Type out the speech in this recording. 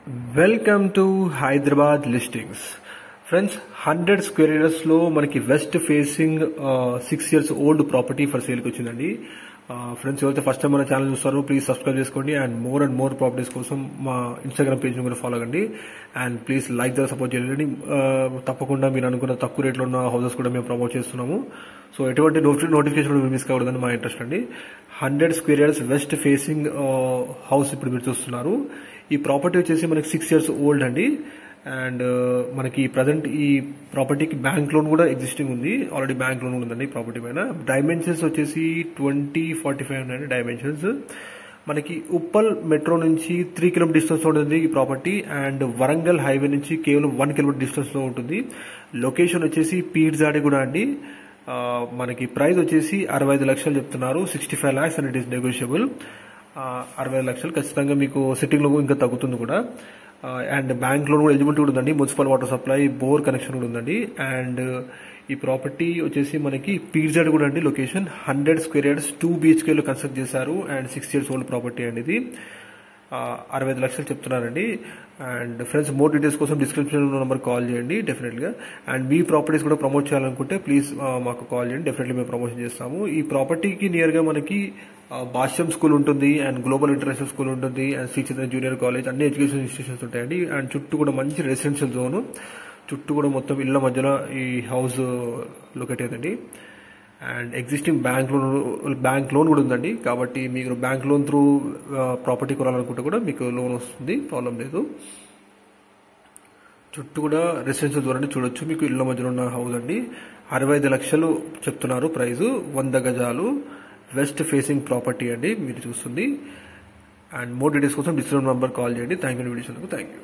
Welcome to Hyderabad listings. Friends, 100 square yards లో మనకి west facing 6 years old property for సేల్కి వచ్చిందండి. ఫ్రెండ్స్, ఎవరైతే ఫస్ట్ టైం మన ఛానల్ చూస్తారో ప్లీజ్ సబ్స్క్రైబ్ చేసుకోండి అండ్ మోర్ ప్రాపర్టీస్ కోసం మా ఇన్స్టాగ్రామ్ పేజ్ కూడా ఫాలో అవ్వండి and please like the support చేయండి. తప్పకుండా మీరు అనుకున్న తక్కువ రేట్లో ఉన్న హౌసెస్ కూడా మేము ప్రమోట్ చేస్తున్నాము. సో ఎటువంటి నోటిఫికేషన్ కూడా మిస్ కావద్దని మా ఇంట్రెస్ట్ అండి. 100 square yards west facing house ఇప్పుడు మీరు చూస్తున్నారు. ఈ ప్రాపర్టీ వచ్చేసి మనకి 6 years ఓల్డ్ అండి. అండ్ మనకి ప్రజెంట్ ఈ ప్రాపర్టీకి బ్యాంక్ లోన్ కూడా ఎగ్జిస్టింగ్ ఉంది. ఆల్రెడీ బ్యాంక్ లోన్ ఉందండి ఈ ప్రాపర్టీ పైన. డైమెన్షన్స్ వచ్చేసి 2045 ఉన్నాయండి డైమెన్షన్స్. మనకి ఉప్పల్ మెట్రో నుంచి 3 kilometer డిస్టెన్స్ లో ఉంటుంది ఈ ప్రాపర్టీ అండ్ వరంగల్ హైవే నుంచి కేవలం 1 kilometer డిస్టెన్స్ లో ఉంటుంది. లొకేషన్ వచ్చేసి పీర్జాడిగూడ అండి. మనకి ప్రైస్ వచ్చేసి 65 లక్షలు చెప్తున్నారు. 65 lakhs and it is negotiable. 65 లక్షలు ఖచ్చితంగా మీకు సిట్టింగ్ లో ఇంకా తగ్గుతుంది కూడా. అండ్ బ్యాంక్ లోన్ కూడా ఎలిజిబిలిటీ కూడా ఉందండి. Municipal water supply, bore connection కూడా ఉందండి. అండ్ ఈ ప్రాపర్టీ వచ్చేసి మనకి పీర్జాడ్ కూడా అండి లొకేషన్. 100 స్క్వేర్ యార్డ్స్ 2 BHK లో కన్స్ట్రక్ట్ చేశారు అండ్ 6 years ఓల్డ్ ప్రాపర్టీ అండి ఇది. 65 లక్షలు చెప్తున్నారండి. అండ్ ఫ్రెండ్స్, మోర్ డీటెయిల్స్ కోసం డిస్క్రిప్షన్ నెంబర్ కాల్ చేయండి డెఫినెట్గా. అండ్ మీ ప్రాపర్టీస్ కూడా ప్రమోట్ చేయాలనుకుంటే ప్లీజ్ మాకు కాల్ చేయండి. డెఫినెట్లీ మేము ప్రమోషన్ చేస్తాము. ఈ ప్రాపర్టీకి నియర్గా మనకి భాష్యం స్కూల్ ఉంటుంది అండ్ గ్లోబల్ ఇంటర్నేషనల్ స్కూల్ ఉంటుంది and Sri Chaitanya junior college, అన్ని ఎడ్యుకేషన్ ఇన్స్టిట్యూషన్స్ ఉంటాయండి. అండ్ చుట్టూ కూడా మంచి రెసిడెన్షియల్ జోన్, చుట్టూ కూడా మొత్తం ఇళ్ల మధ్యలో ఈ హౌస్ లొకేట్ అయిందండి. అండ్ ఎగ్జిస్టింగ్ బ్యాంక్ లోన్ కూడా ఉందండి. కాబట్టి మీరు బ్యాంక్ లోన్ త్రూ ప్రాపర్టీ కొనాలనుకుంటే కూడా మీకు లోన్ వస్తుంది, ప్రాబ్లం లేదు. చుట్టూ కూడా రెసిడెన్షియల్ జోన్ అంటే చూడొచ్చు. మీకు ఇళ్ల మధ్యలో ఉన్న హౌస్ అండి. 65 లక్షలు చెప్తున్నారు ప్రైజు. 100 గజాలు వెస్ట్ ఫేసింగ్ ప్రాపర్టీ అండి మీరు చూస్తుంది. అండ్ మోర్ డీటెయిల్స్ కోసం డిస్క్రిప్షన్ నెంబర్ కాల్ చేయండి. Thank you.